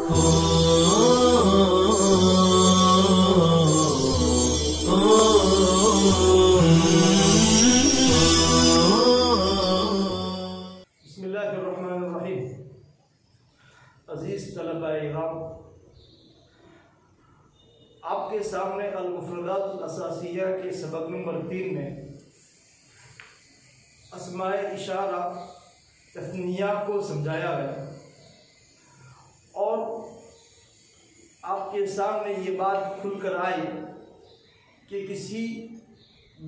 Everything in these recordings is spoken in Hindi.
बिस्मिल्लाहिर्रहमानिर्रहीम। अजीज़ तलबा-ए-इल्म, आपके सामने अल-मुफ़रदातुल असासिया के सबक नंबर 3 में अस्माए इशारा तस्निया को समझाया गया और आपके सामने ये बात खुलकर आई कि किसी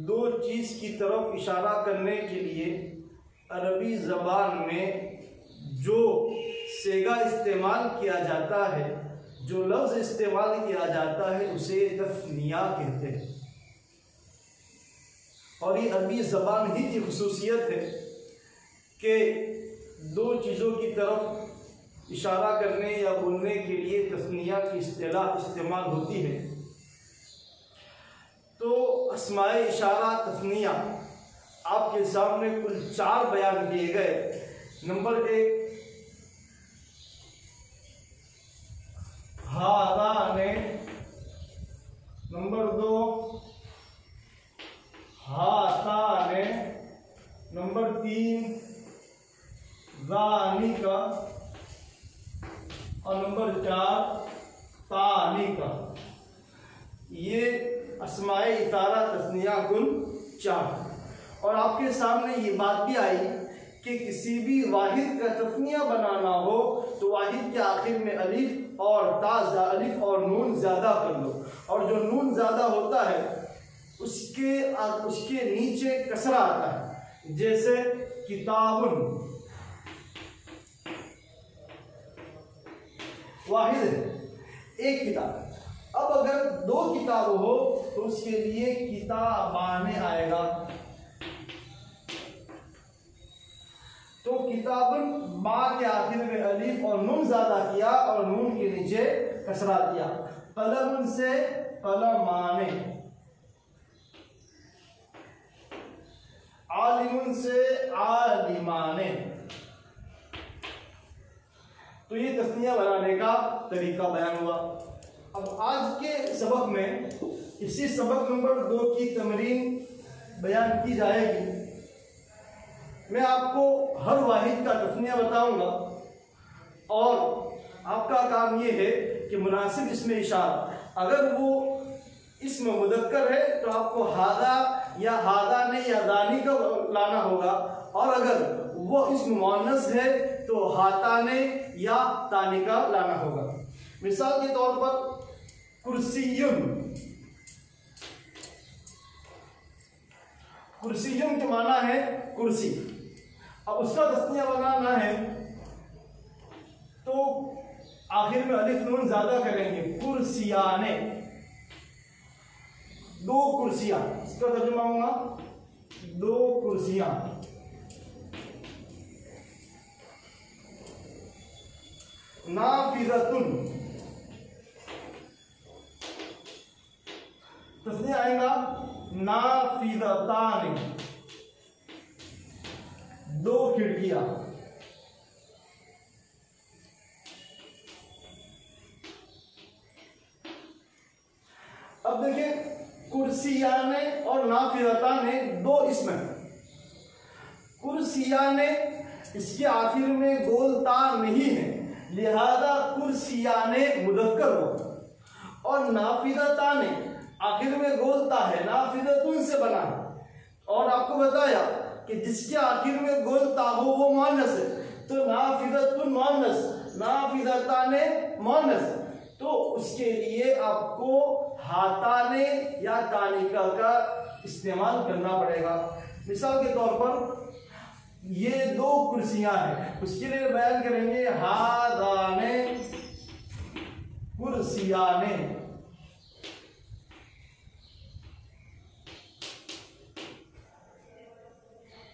दो चीज़ की तरफ इशारा करने के लिए अरबी ज़बान में जो सेगा इस्तेमाल किया जाता है, जो लफ्ज़ इस्तेमाल किया जाता है, उसे तस्निया कहते हैं। और ये अरबी ज़बान ही की खुसूसियत है कि दो चीज़ों की तरफ इशारा करने या बोलने के लिए तस्निया की इस्तिलाह इस्तेमाल होती है। तो अस्माए इशारा तस्निया आपके सामने कुल 4 बयान किए गए। नंबर 1 हादाने, नंबर 2 हाताने, नंबर 3 ज़ानिका और नंबर 4 तानिका। ये अस्माए इशारा तस्निया कुल 4। और आपके सामने ये बात भी आई कि किसी भी वाहिद का तस्निया बनाना हो तो वाहिद के आखिर में अलिफ और अलिफ और नून ज़्यादा कर लो, और जो नून ज़्यादा होता है उसके नीचे कसरा आता है। जैसे किताबुन वाहिद है, एक किताब। अब अगर 2 किताब हो तो उसके लिए किताबाने आएगा। तो किताबुन बा के आखिर में अलीफ और नून ज्यादा किया और नून के नीचे कसरा दिया। कलमुन से कलमाने, आलिमुन से आलिमाने। तो ये तस्निया बनाने का तरीका बयान हुआ। अब आज के सबक में इसी सबक नंबर 2 की तमरीन बयान की जाएगी। मैं आपको हर वाहिद का तस्निया बताऊंगा और आपका काम ये है कि मुनासिब इसमें इशारा, अगर वो इसम मुदक्कर है तो आपको हादा या हादाने या दानी का लाना होगा, और अगर वो इसम मुअन्नस है तो हाताने या तानी का लाना होगा। मिसाल के तौर पर कुर्सियुन, कुर्सियुन के माना है कुर्सी। अब उसका तस्निया बनाना है तो आखिर में अलिफ नून ज्यादा करेंगे। कुर्सियाने, 2 कुर्सियां। इसका तर्जुमा होगा 2 कुर्सियां। नाफिज़तुन, तस्निया आएगा नाफिज़ताने, 2 खिड़कियां। अब देखिए, कुर्सियाने और नाफिज़ताने 2 इसम है। कुर्सियाने इसके आखिर में गोल ता नहीं है, लिहाजा कुर्सियाने मुदक्कर हो, और नाफिज़ताने आखिर में गोलता है, नाफिज़तुन से बना है। और आपको बताया कि जिसके आखिर में गोलता हो वो मुअन्नस है, तो नाफिज़तुन मुअन्नस, नाफिज़ताने मुअन्नस, तो उसके लिए आपको हाताने या तानिका का इस्तेमाल करना पड़ेगा। मिसाल के तौर पर ये 2 कुर्सियां हैं, उसके लिए बयान करेंगे हादाने कुर्सियाने।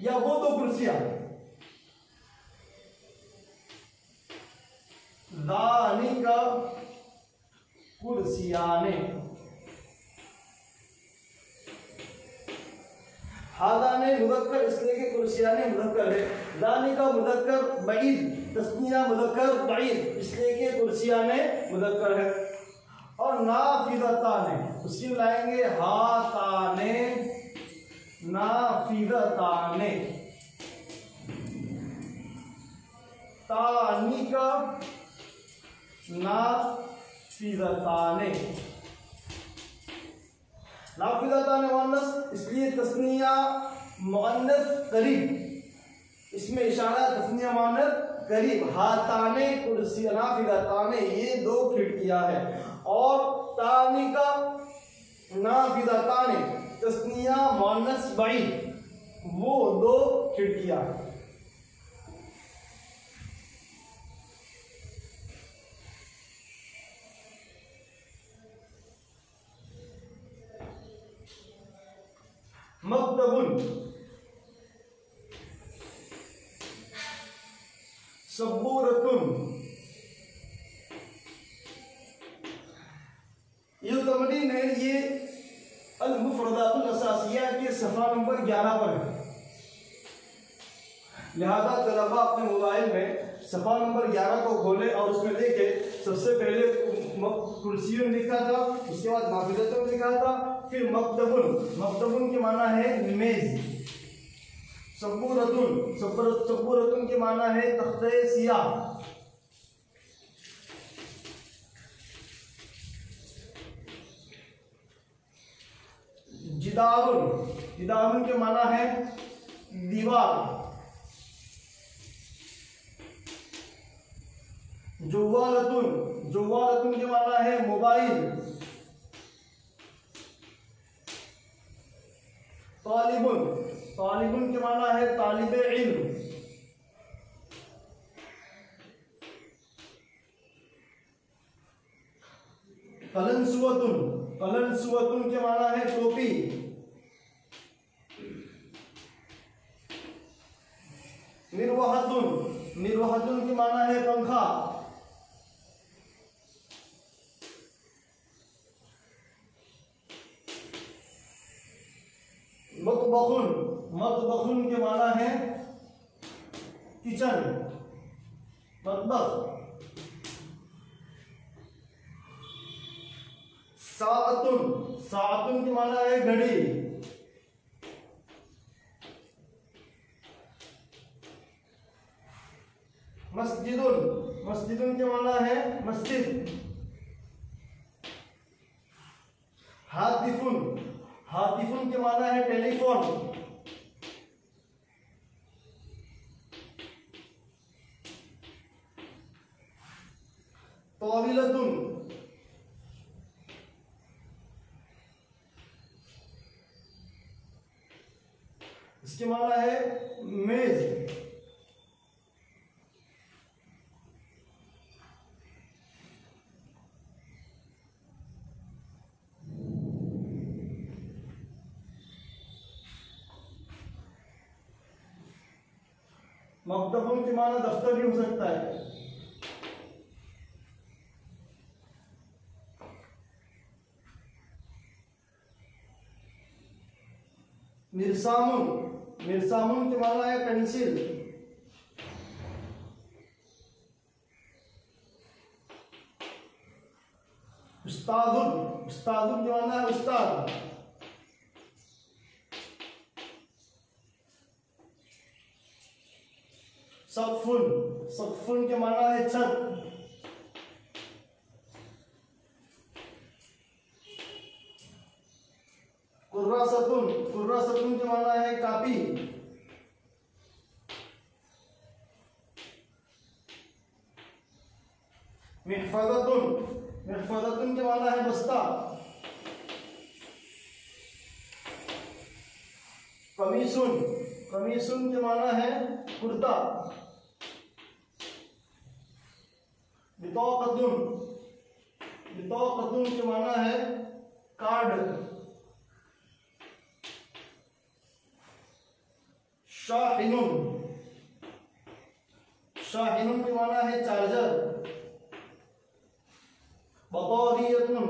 या वो 2 कुर्सियां, दानिका कुर्सियाने। हादाने मुदक्कर इसलिए कि कुर्सियाने मुदक्कर है। दानी का मुदक्कर बईद, तस्निया मुदक्कर बईद इसलिए कि कुर्सियाने मुदक्कर है। और नाफिदताने उसकी लाएंगे हाताने, नाफिदताने। तानी का नाफिदताने, नाफिदताने मुअन्नस इसलिए तस्निया मुअन्नस करीब, इसमें इशारा तस्निया मुअन्नस करीब। हाताने कुर्सी, नाफिदताने ये दो खिड़कियां है। और तानी का नाफिदताने तस्निया मुअन्नस बईद वो दो खिड़कियां। मक्तबुन सबूरतुन ये तमरीन है, ये अल-मुफ़रदातुल असासिया के सफ़ा नंबर 11 पर है। लिहाजा तलबा अपने मोबाइल में सफ़ा नंबर 11 को खोले और उसमें देखे। सबसे पहले कुर्सियों लिखा था, उसके बाद नाफिदतुन लिखा था, फिर मक्तबुन, मक्तबुन के माना है मेज। सबूरतुन, सबूरतुन के माना है तख्ते सियाह। जिदारुन, जिदारुन के माना है दीवार। जुवालतुन, जुवालतुन के माना है मोबाइल। तालिबुन, तालिबुन के माना है तालिबे इल्म। कलनसुवतुन, कलनसुवतुन के माना है टोपी। मिरवाहतुन, मिरवाहतुन के माना है पंखा। मतबखुन, मतबखुन के माना है किचन, मतबख। साअतुन, साअतुन के माना है घड़ी। मस्जिदुन, मस्जिदुन के माना है मस्जिद। हातिफुन, हातिफुन के माना है टेलीफोन। ताविलतुन, इसके माना है मेज। मकतबुन के माना दफ्तर भी हो सकता है। मिरसामुन, मिरसामुन के माना है पेंसिल। उस्तादुन, उस्तादुन के माना है उस्ताद। सकफुन, सकफुन के माना है छत। कुर्रासतुन, कुर्रासतुन के माना है कापी। मिहफज़तुन, मिहफज़तुन के माना है बस्ता। कमीसुन, कमीसुन के माना है कुर्ता। बितौकतुन, बितौकतुन के माना है कार्ड। शाहिनुन, शाहिनुन के माना है चार्जर। बतौरियतुन,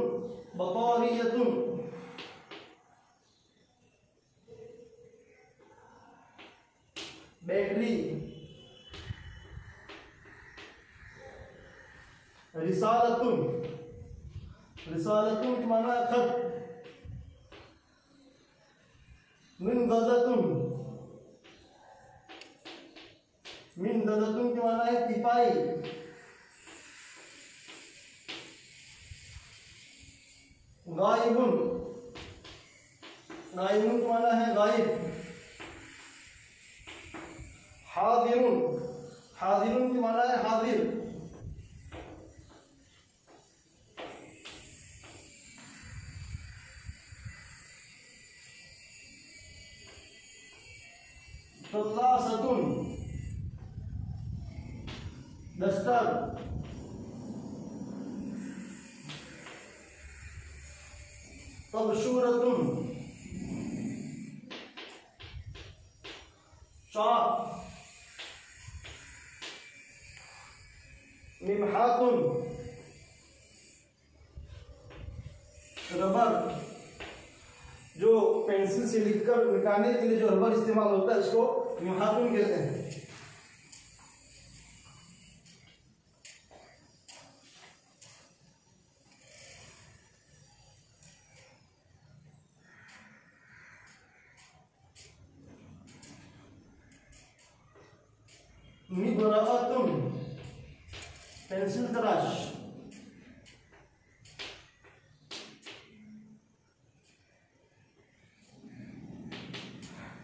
बतौरियतुन रिसालतुन, रिसालतुन के माना है खत। मिनददतुन, मिनददतुन के माना है तिपाई। गायबुन, गायबुन के माना है गायब। हादिरुन, हादिरुन के माना है हाजिर। तल्लासतुन, दस्तर। तबशूरतुन, चाक। मिमहातुन, रबर। जो पेंसिल से लिखकर मिटाने के लिए जो रबर इस्तेमाल होता है इसको मिमहातुन कहते हैं। मिबराअतुन, पेंसिल तराश।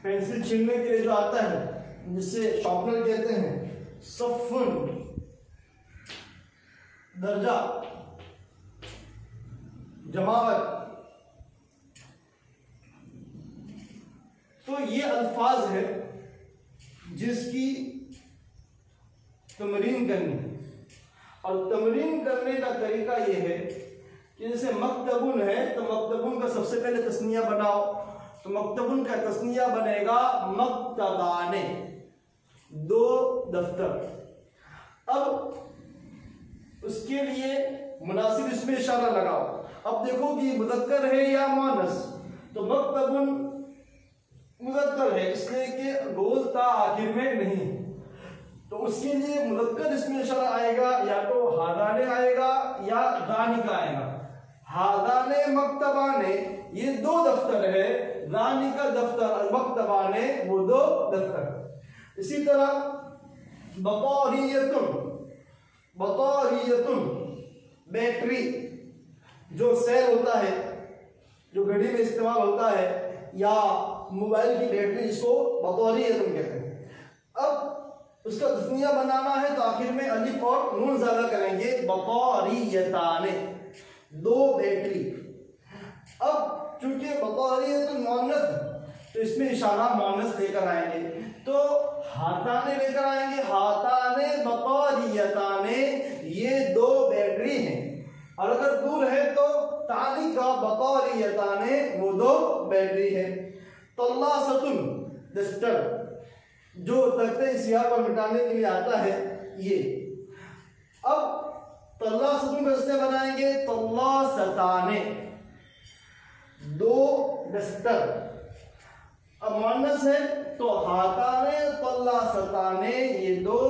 पेंसिल छीलने के लिए जो आता है जिससे शार्पनर कहते हैं। सफ़ुन, दर्जा, जमावत। तो ये अल्फाज है जिसकी तमरीन करनी है। और तमरीन करने का तरीका ये है कि जैसे मकतबुन है तो मकतबुन का सबसे पहले तस्निया बनाओ, तो मकतबुन का तस्निया बनेगा मकतबाने, 2 दफ्तर। अब उसके लिए मुनासिब इसमें इशारा लगाओ। अब देखो कि मुज़क्कर है या मुअन्नस, तो मकतबुन मुज़क्कर है इसलिए कि गोल ता आखिर में नहीं, तो उसके लिए मुज़क्कर इसमें इशारा आएगा, या तो हादाने आएगा या गानी का आएगा। हादाने मकतबाने ये 2 दफ्तर है, गानी का दफ्तर मकतबाने वो 2 दफ्तर। इसी तरह बतौरियतुन, बतौरियतुन बैटरी, जो सेल होता है जो घड़ी में इस्तेमाल होता है, या मोबाइल की बैटरी, इसको बतौरियतुन कहते हैं। अब उसका तस्निया बनाना है तो आखिर में अलिफ और नून ज़्यादा करेंगे। बतौरियताने, 2 बैटरी। अब चूंकि बतौरियतुन मुअन्नस तो इसमें इशारा मुअन्नस लेकर आएंगे, तो हाताने लेकर आएंगे। हाताने बतौरियताने ये 2 बैटरी हैं। और अगर दूर है तो तानी का बतौरियताने वो 2 बैटरी है। तल्लासतुन, दस्तर, जो तख्ते सियाह पर मिटाने के लिए आता है ये। अब तल्लासतुन कैसे बनाएंगे? तल्लासताने, 2 दस्तर। अब मुअन्नस है तो हाताने तल्लासताने ये 2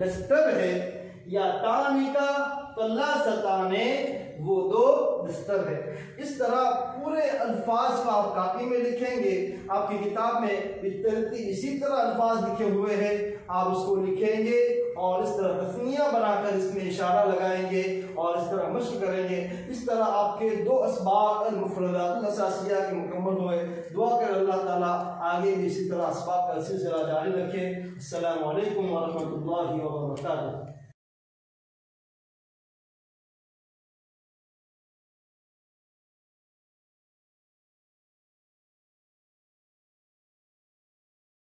दस्तर है, या तानी का तल्लासताने वो 2 दस्तर है। इस तरह पूरे अल्फाज को आप कापी में लिखेंगे। आपकी किताब में इसी तरह अल्फाज लिखे हुए हैं, आप उसको लिखेंगे और इस तरह तस्निया बनाकर इसमें इशारा लगाएंगे और इस तरह मश्क करेंगे। इस तरह आपके 2 असबाब अल-मुफ़रदात असासिया के मुकम्मल हुए। दुआ कर अल्लाह ताला आगे भी इसी तरह असबाब का सिलसिला जारी रखे। अस्सलामु अलैकुम व रहमतुल्लाहि व बरकातुहू।